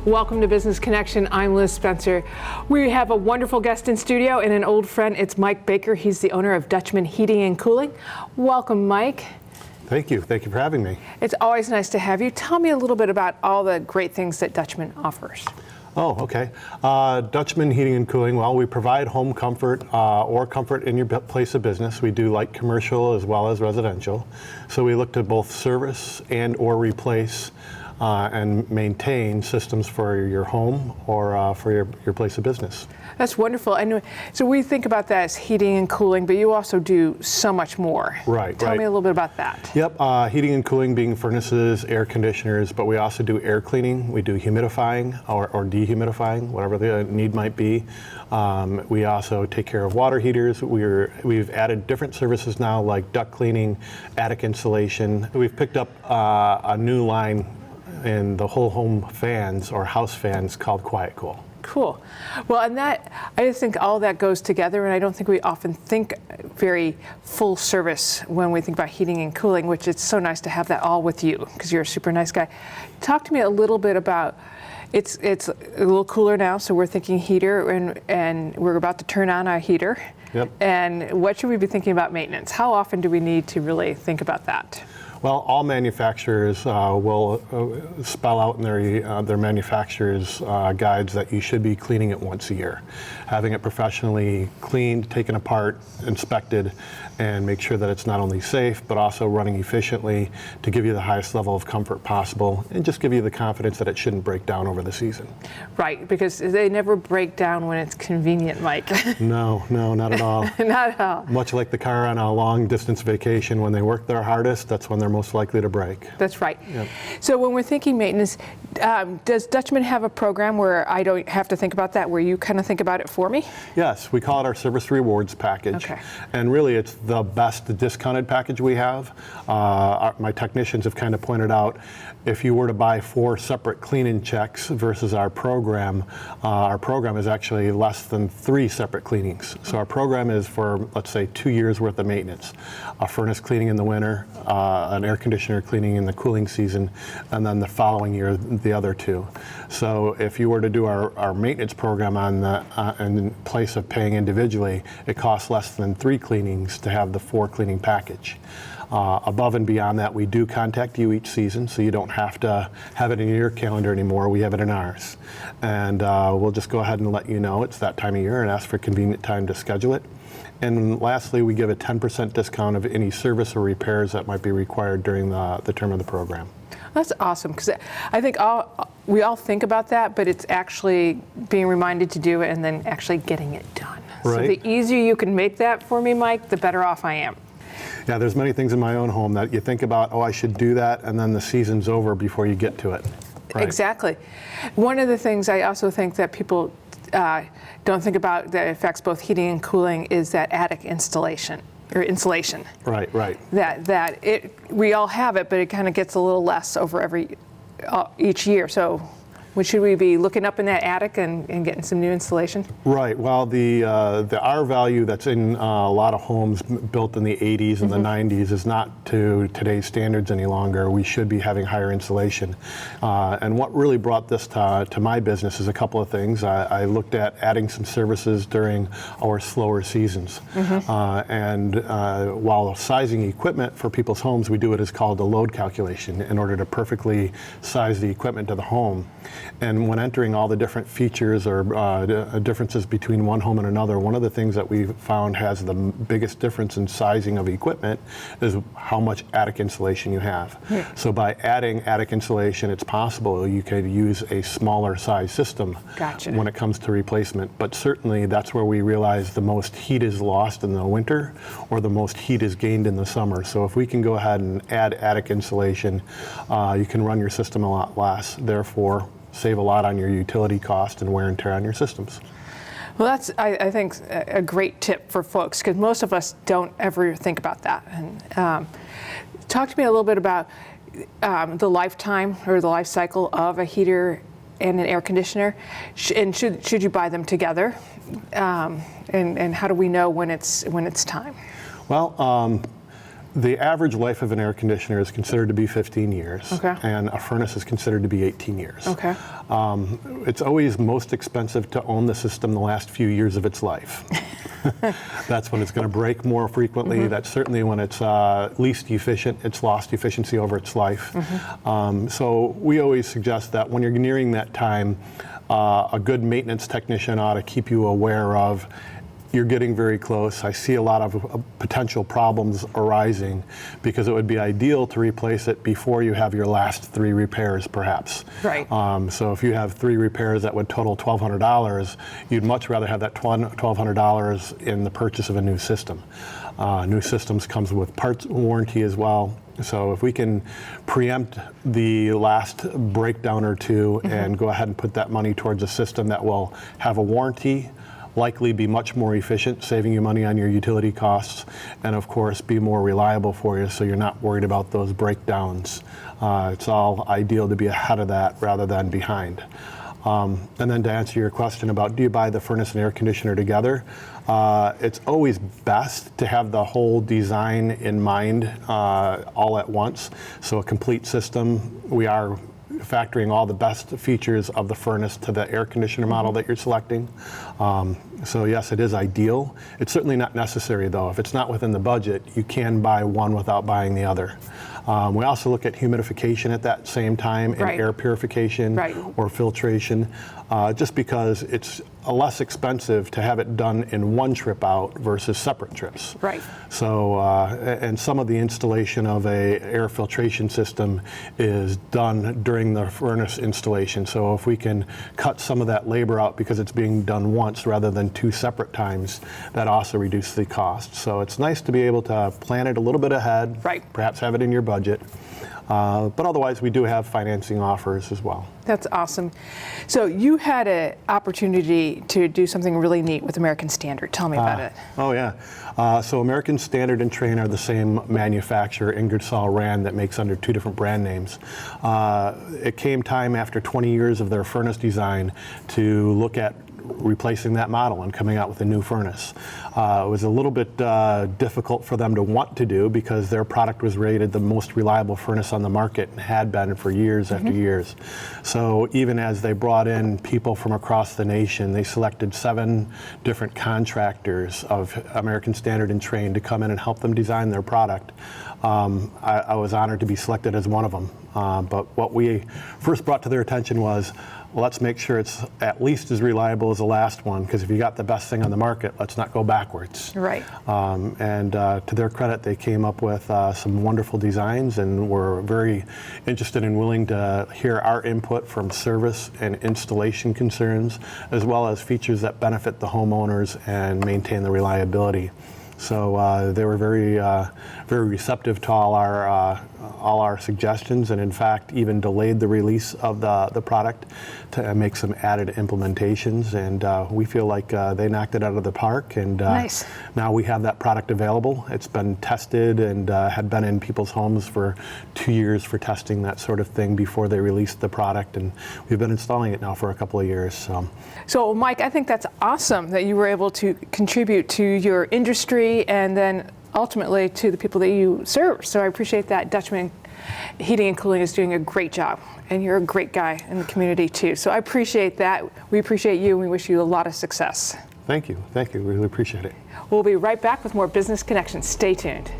Welcome to Business Connection. I'm Liz Spencer. We have a wonderful guest in studio and an old friend. It's Mike Baker. He's the owner of Dutchman Heating and Cooling. Welcome, Mike. Thank you. Thank you for having me. It's always nice to have you. Tell me a little bit about all the great things that Dutchman offers. Oh, okay. Dutchman Heating and Cooling, well, we provide home comfort or comfort in your place of business. We do light commercial as well as residential. So we look to both service and or replace and maintain systems for your home or for your place of business. That's wonderful. And so we think about that as heating and cooling, but you also do so much more. Right. Tell me a little bit about that. Yep. Heating and cooling being furnaces, air conditioners, but we also do air cleaning. We do humidifying or dehumidifying, whatever the need might be. We also take care of water heaters. We've added different services now like duct cleaning, attic insulation. We've picked up a new line in the whole home fans or house fans called Quiet Cool. Cool. Well, and that, I just think all that goes together, and I don't think we often think very full service when we think about heating and cooling, which it's so nice to have that all with you because you're a super nice guy. Talk to me a little bit about, it's a little cooler now, so we're thinking heater, and we're about to turn on our heater. Yep. And what should we be thinking about maintenance? How often do we need to really think about that? Well, all manufacturers will spell out in their manufacturer's guides that you should be cleaning it once a year. Having it professionally cleaned, taken apart, inspected, and make sure that it's not only safe, but also running efficiently to give you the highest level of comfort possible and just give you the confidence that it shouldn't break down over the season. Right, because they never break down when it's convenient, Mike. No, not at all. Not at all. Much like the car on a long distance vacation, when they work their hardest, that's when they're most likely to break. That's right. Yep. So when we're thinking maintenance, does Dutchman have a program where I don't have to think about that, where you kind of think about it for me? Yes, we call it our service rewards package. Okay. And really it's the best discounted package we have. My technicians have kind of pointed out if you were to buy 4 separate cleaning checks versus our program is actually less than 3 separate cleanings. So our program is for, let's say, 2 years worth of maintenance. A furnace cleaning in the winter, an air conditioner cleaning in the cooling season, and then the following year, the other 2. So if you were to do our maintenance program on in place of paying individually, it costs less than 3 cleanings to have the 4 cleaning package. Above and beyond that, we do contact you each season, so you don't have to have it in your calendar anymore. We have it in ours. And we'll just go ahead and let you know it's that time of year and ask for a convenient time to schedule it. And lastly, we give a 10% discount of any service or repairs that might be required during the term of the program. That's awesome, because I think we all think about that, but it's actually being reminded to do it and then actually getting it done. Right. So the easier you can make that for me, Mike, the better off I am. Yeah, there's many things in my own home that you think about, oh, I should do that, and then the season's over before you get to it. Right. Exactly. One of the things I also think that people don't think about that affects both heating and cooling is that attic installation or insulation. Right. We all have it, but it kind of gets a little less over each year. So should we be looking up in that attic and getting some new insulation? Right. Well, the R value that's in a lot of homes built in the 80s and the 90s is not to today's standards any longer. We should be having higher insulation. And what really brought this to my business is a couple of things. I looked at adding some services during our slower seasons. And while sizing equipment for people's homes, we do what is called a load calculation in order to perfectly size the equipment to the home. And when entering all the different features or differences between one home and another, one of the things that we found has the biggest difference in sizing of equipment is how much attic insulation you have. So by adding attic insulation, it's possible you could use a smaller size system when it comes to replacement. But certainly that's where we realize the most heat is lost in the winter or the most heat is gained in the summer. So if we can go ahead and add attic insulation, you can run your system a lot less, therefore save a lot on your utility cost and wear and tear on your systems. Well, that's, I think, a great tip for folks, because most of us don't ever think about that. And talk to me a little bit about the lifetime or the life cycle of a heater and an air conditioner, and should you buy them together? And how do we know when it's time? Well, The average life of an air conditioner is considered to be 15 years, Okay. and a furnace is considered to be 18 years. Okay. It's always most expensive to own the system the last few years of its life. That's when it's going to break more frequently. Mm-hmm. That's certainly when it's least efficient. It's lost efficiency over its life. Mm-hmm. So we always suggest that when you're nearing that time, a good maintenance technician ought to keep you aware of you're getting very close. I see a lot of potential problems arising because it would be ideal to replace it before you have your last 3 repairs, perhaps. Right. So if you have 3 repairs that would total $1,200, you'd much rather have that $1,200 in the purchase of a new system. New systems comes with parts warranty as well. So if we can preempt the last breakdown or two and go ahead and put that money towards a system that will have a warranty, likely be much more efficient, saving you money on your utility costs, and of course be more reliable for you so you're not worried about those breakdowns. It's all ideal to be ahead of that rather than behind. And then to answer your question about do you buy the furnace and air conditioner together, it's always best to have the whole design in mind all at once. So a complete system, we are factoring all the best features of the furnace to the air conditioner model that you're selecting. So yes, it is ideal. It's certainly not necessary though. If it's not within the budget, you can buy one without buying the other. We also look at humidification at that same time and Right. air purification Right. or filtration, just because it's less expensive to have it done in one trip out versus separate trips. Right. So, and some of the installation of a air filtration system is done during the furnace installation. So if we can cut some of that labor out because it's being done once rather than 2 separate times, that also reduces the cost. So it's nice to be able to plan it a little bit ahead, Right. perhaps have it in your budget. But otherwise, we do have financing offers as well. That's awesome. So you had an opportunity to do something really neat with American Standard. Tell me about it. Oh yeah. So American Standard and Trane are the same manufacturer, Ingersoll Rand, that makes under 2 different brand names. It came time after 20 years of their furnace design to look at replacing that model and coming out with a new furnace. It was a little bit difficult for them to want to do because their product was rated the most reliable furnace on the market and had been for years after years. So even as they brought in people from across the nation, they selected 7 different contractors of American Standard and Trane to come in and help them design their product. I was honored to be selected as one of them. But what we first brought to their attention was, let's make sure it's at least as reliable as the last one, because if you got the best thing on the market, let's not go backwards. Right. And to their credit, they came up with some wonderful designs and were very interested and willing to hear our input from service and installation concerns, as well as features that benefit the homeowners and maintain the reliability. So they were very receptive to all our suggestions, and in fact even delayed the release of the product to make some added implementations. And we feel like they knocked it out of the park. And Nice. Now we have that product available. It's been tested and had been in people's homes for 2 years for testing, that sort of thing, before they released the product. And we've been installing it now for a couple of years. So Mike, I think that's awesome that you were able to contribute to your industry and then ultimately to the people that you serve. So I appreciate that. Dutchman Heating and Cooling is doing a great job, and you're a great guy in the community too. So I appreciate that. We appreciate you, and we wish you a lot of success. Thank you. We really appreciate it. We'll be right back with more Business Connections. Stay tuned.